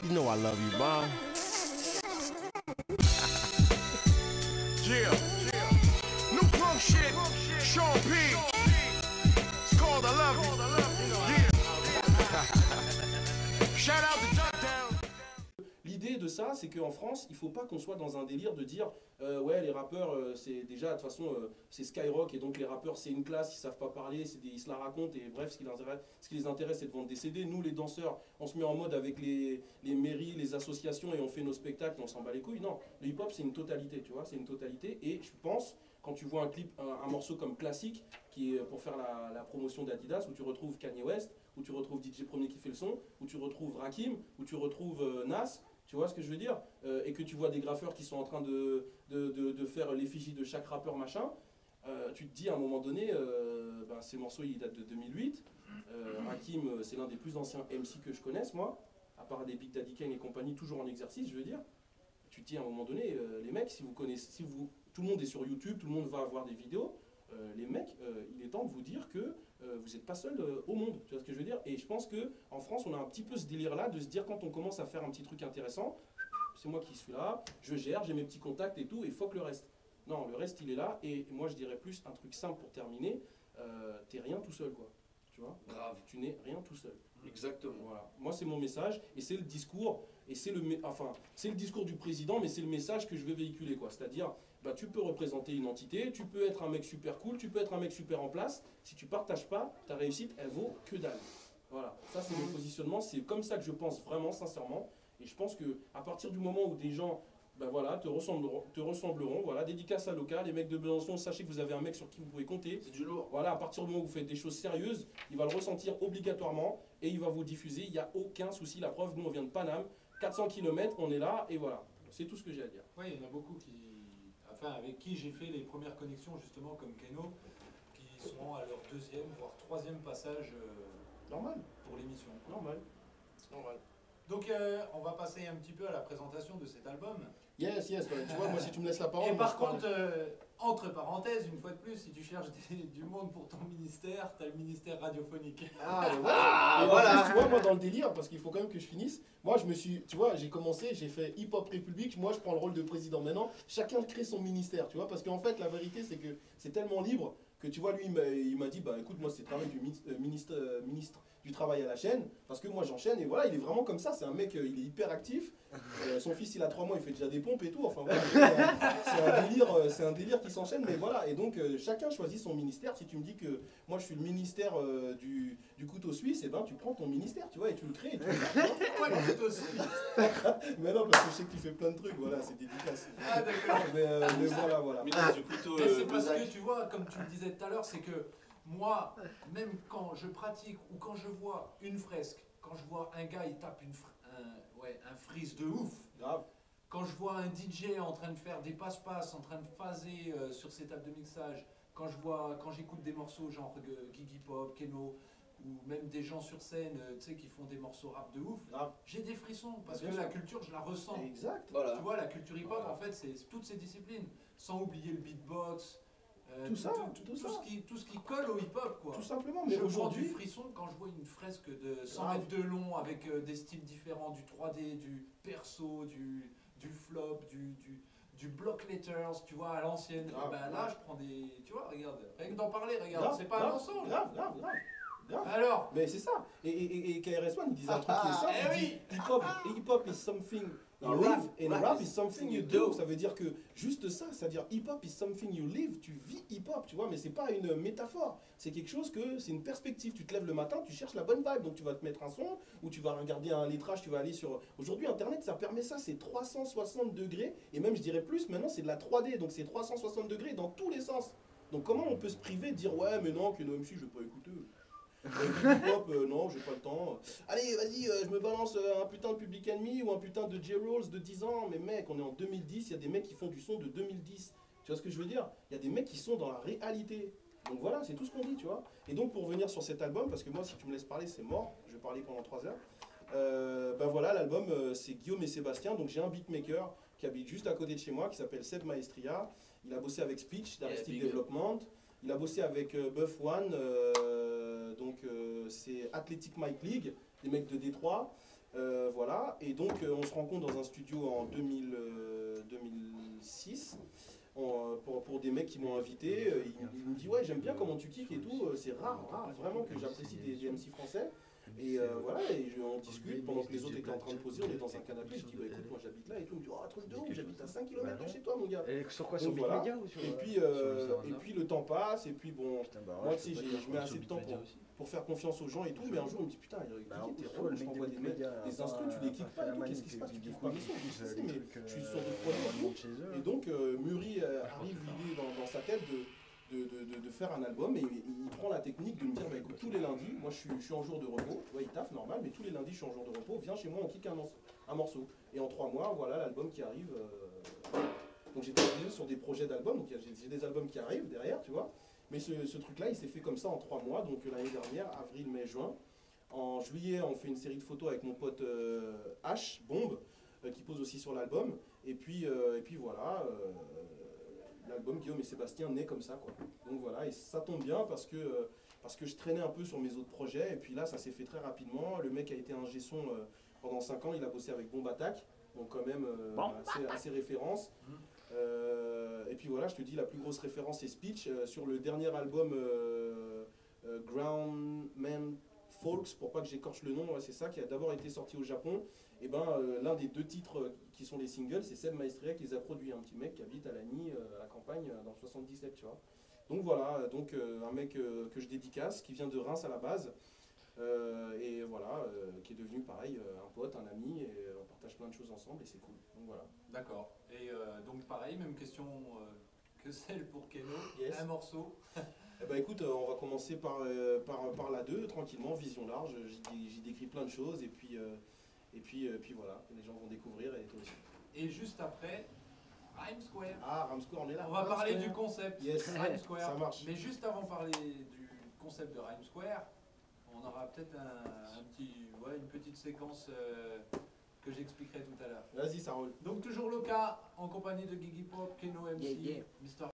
You know I love you, Mom. Yeah. New punk shit. Sean P. It's called I Love You. Yeah. Shout out to Duckdown. L'idée de ça, c'est qu'en France, il ne faut pas qu'on soit dans un délire de dire ouais, les rappeurs, c'est déjà, de toute façon, c'est Skyrock, et donc les rappeurs, c'est une classe, ils ne savent pas parler, ils se la racontent, et bref, ce qui les intéresse, c'est de vendre des CD. Nous, les danseurs, on se met en mode avec les mairies, les associations, et on fait nos spectacles, et on s'en bat les couilles. Non, le hip-hop, c'est une totalité, tu vois, c'est une totalité, et je pense, quand tu vois un clip, un morceau comme Classique, qui est pour faire la promotion d'Adidas, où tu retrouves Kanye West, où tu retrouves DJ Premier qui fait le son, où tu retrouves Rakim, où tu retrouves Nas. Tu vois ce que je veux dire, et que tu vois des graffeurs qui sont en train de faire l'effigie de chaque rappeur, machin, tu te dis à un moment donné, ben, ces morceaux ils datent de 2008, Rakim c'est l'un des plus anciens MC que je connaisse moi, à part des Big Daddy Kane et compagnie, toujours en exercice je veux dire, tu te dis à un moment donné, les mecs, si vous connaissez, tout le monde est sur YouTube, tout le monde va avoir des vidéos, les mecs, il est temps de vous dire que vous n'êtes pas seul au monde, tu vois ce que je veux dire. Et je pense qu'en France, on a un petit peu ce délire-là de se dire quand on commence à faire un petit truc intéressant, c'est moi qui suis là, je gère, j'ai mes petits contacts et tout, et fuck le reste. Non, le reste, il est là, et moi, je dirais plus un truc simple pour terminer, t'es rien tout seul, quoi. Tu vois. Grave. Tu n'es rien tout seul. Exactement. Voilà. Moi, c'est mon message, et c'est le discours, et c'est le discours du président, mais c'est le message que je veux véhiculer, quoi. C'est-à-dire, bah, tu peux représenter une entité, tu peux être un mec super cool, tu peux être un mec super en place. Si tu partages pas, ta réussite, elle vaut que dalle. Voilà, ça c'est mon positionnement, c'est comme ça que je pense vraiment, sincèrement. Et je pense qu'à partir du moment où des gens bah, voilà, te ressembleront, voilà, dédicace à local, les mecs de Besançon, sachez que vous avez un mec sur qui vous pouvez compter. C'est du lourd. Voilà, à partir du moment où vous faites des choses sérieuses, il va le ressentir obligatoirement et il va vous diffuser, il n'y a aucun souci. La preuve, nous on vient de Paname, 400 km, on est là et voilà. C'est tout ce que j'ai à dire. Oui, il y en a beaucoup avec qui j'ai fait les premières connexions, justement, comme Keno, qui sont à leur deuxième, voire troisième passage Normal. pour l'émission. Normal. Donc, on va passer un petit peu à la présentation de cet album. Yes, ouais, tu vois, moi si tu me laisses la parole... Et moi, par je parle. contre, entre parenthèses, une fois de plus, si tu cherches du monde pour ton ministère, tu as le ministère radiophonique. Ah, mais voilà. Et voilà. Tu vois, moi dans le délire, parce qu'il faut quand même que je finisse, moi je me suis, tu vois, j'ai commencé, j'ai fait Hip Hop République, moi je prends le rôle de président. Maintenant, chacun crée son ministère, tu vois, parce qu'en fait, la vérité, c'est que c'est tellement libre que, tu vois, lui, il m'a dit, bah écoute, moi c'est le travail du ministre du travail à la chaîne, parce que moi j'enchaîne, et voilà, il est vraiment comme ça, c'est un mec, il est hyper actif, son fils il a 3 mois, il fait déjà des pompes et tout, enfin voilà, c'est un délire qui s'enchaîne, mais voilà, et donc chacun choisit son ministère. Si tu me dis que moi je suis le ministère du couteau suisse, et ben tu prends ton ministère, tu vois, et tu le crées, et tu Pourquoi le couteau suisse? Mais non, parce que je sais que tu fais plein de trucs, voilà, c'est dédicace. Ah d'accord. Mais voilà. Ministre du couteau. Mais c'est parce que tu vois, comme tu le disais tout à l'heure, c'est que moi, même quand je pratique ou quand je vois une fresque, quand je vois un gars, il tape un freeze de ouf. Grave. Quand je vois un DJ en train de faire des passe-passe, en train de phaser sur ses tables de mixage, quand j'écoute des morceaux genre Gigi Pop, Keno, ou même des gens sur scène, tu sais, qui font des morceaux rap de ouf, j'ai des frissons parce que la culture, je la ressens. Exact. Voilà. Tu vois, la culture hip-hop, en fait, c'est toutes ces disciplines, sans oublier le beatbox, tout ça. tout ce qui colle au hip-hop, quoi. Tout simplement, mais Je prends du aujourd'hui... frisson quand je vois une fresque de 100 mètres de long avec des styles différents, du 3D, du perso, du flop, du block letters, tu vois, à l'ancienne. Ben là, je prends des... Tu vois, regarde, rien que d'en parler, regarde, c'est pas un mensonge. Grave. Alors, mais c'est ça. Et KRS-One, il disait un truc qui est simple. Il dit hip-hop is something you live and rap is something you do. Ça veut dire que juste ça, c'est-à-dire hip-hop is something you live, tu vis hip-hop, tu vois, mais c'est pas une métaphore. C'est quelque chose c'est une perspective. Tu te lèves le matin, tu cherches la bonne vibe, donc tu vas te mettre un son, ou tu vas regarder un lettrage, tu vas aller sur... Aujourd'hui, Internet, ça permet ça, c'est 360 degrés, et même je dirais plus, maintenant c'est de la 3D, donc c'est 360 degrés dans tous les sens. Donc comment on peut se priver de dire, ouais, mais non, que no MC, je vais pas écouter. Hip-hop, non, j'ai pas le temps. Allez, vas-y, je me balance un putain de Public Enemy ou un putain de J-Rolls de 10 ans. Mais mec, on est en 2010, il y a des mecs qui font du son de 2010. Tu vois ce que je veux dire? Il y a des mecs qui sont dans la réalité. Donc voilà, c'est tout ce qu'on dit, tu vois. Et donc pour revenir sur cet album, parce que moi, si tu me laisses parler, c'est mort. Je vais parler pendant 3 heures. Ben voilà, l'album, c'est Guillaume et Sébastien. Donc j'ai un beatmaker qui habite juste à côté de chez moi, qui s'appelle Seb Maestria. Il a bossé avec Speech, d'Artistic Development. Il a bossé avec Buff One, donc c'est Athletic Mike League, des mecs de Détroit. Voilà, et donc on se rencontre dans un studio en 2006 pour des mecs qui m'ont invité. Il me dit ouais, j'aime bien comment tu kicks et tout, c'est rare vraiment que j'apprécie des MC français. Et voilà, on discute pendant que les autres étaient en train de poser, on est dans un canapé, je dis bah écoute, moi j'habite là et tout, il me dit oh truc de ouf, j'habite à 5 km de chez toi mon gars. Et sur quoi, Donc, sur Big voilà. Media ou sur Et puis, le temps passe, et puis bon, Putain, bah, moi ouais, tu sais, je peux pas je dire mets quoi, assez sur de temps Big Media pour, aussi. pour faire confiance aux gens et tout, mais un jour il me dit putain, Bah, Guigui, t'es soit relou, le je mec de t'envoie Big des Media, des instrus, tu les kicks pas et tout, qu'est-ce qui se passe, tu kiffes pas mes sons, je dis si, mais je suis sur d'autres projets et tout. Et donc Muri arrive l'idée dans sa tête de faire un album et il prend la technique de me dire bah écoute tous les lundis, moi je suis en jour de repos, tu vois il taffe normal, mais tous les lundis je suis en jour de repos, viens chez moi on kick un morceau. Et en 3 mois voilà l'album qui arrive. Donc j'ai travaillé sur des projets d'albums, donc j'ai des albums qui arrivent derrière tu vois. Mais ce truc là il s'est fait comme ça en 3 mois, donc l'année dernière, avril, mai, juin. En juillet on fait une série de photos avec mon pote H, Bombe, qui pose aussi sur l'album. Et puis voilà. L'album Guillaume et Sébastien naît comme ça quoi. Donc voilà, et ça tombe bien parce que je traînais un peu sur mes autres projets et puis là ça s'est fait très rapidement. Le mec a été ingé son pendant 5 ans, il a bossé avec Bomb Attack, donc quand même assez référence. Et puis voilà, je te dis la plus grosse référence c'est Speech. Sur le dernier album Groundman Folks, pour pas que j'écorche le nom, ouais, c'est ça, qui a d'abord été sorti au Japon. Et ben l'un des 2 titres qui sont les singles, c'est Seb Maestria qui les a produits, un petit mec qui habite à Lagny, à la campagne, dans le 77, tu vois. Donc voilà, donc un mec que je dédicace, qui vient de Reims à la base, et voilà, qui est devenu pareil, un pote, un ami, et on partage plein de choses ensemble, et c'est cool. Donc voilà. D'accord. Et donc pareil, même question que celle pour Keno, Yes. un morceau. Eh ben écoute, on va commencer par la 2, tranquillement, vision large, j'y décris plein de choses, et puis voilà, les gens vont découvrir et toi aussi. Et juste après, Rhyme Square. Ah, Rhyme Square, on est là. On va Rhyme parler Square. du concept Yes, Rhyme Square. ça marche. Mais juste avant de parler du concept de Rhyme Square, on aura peut-être une petite séquence que j'expliquerai tout à l'heure. Vas-y, ça roule. Donc toujours le cas en compagnie de Gigi Pop, Keno MC, Yeah, yeah. Mr.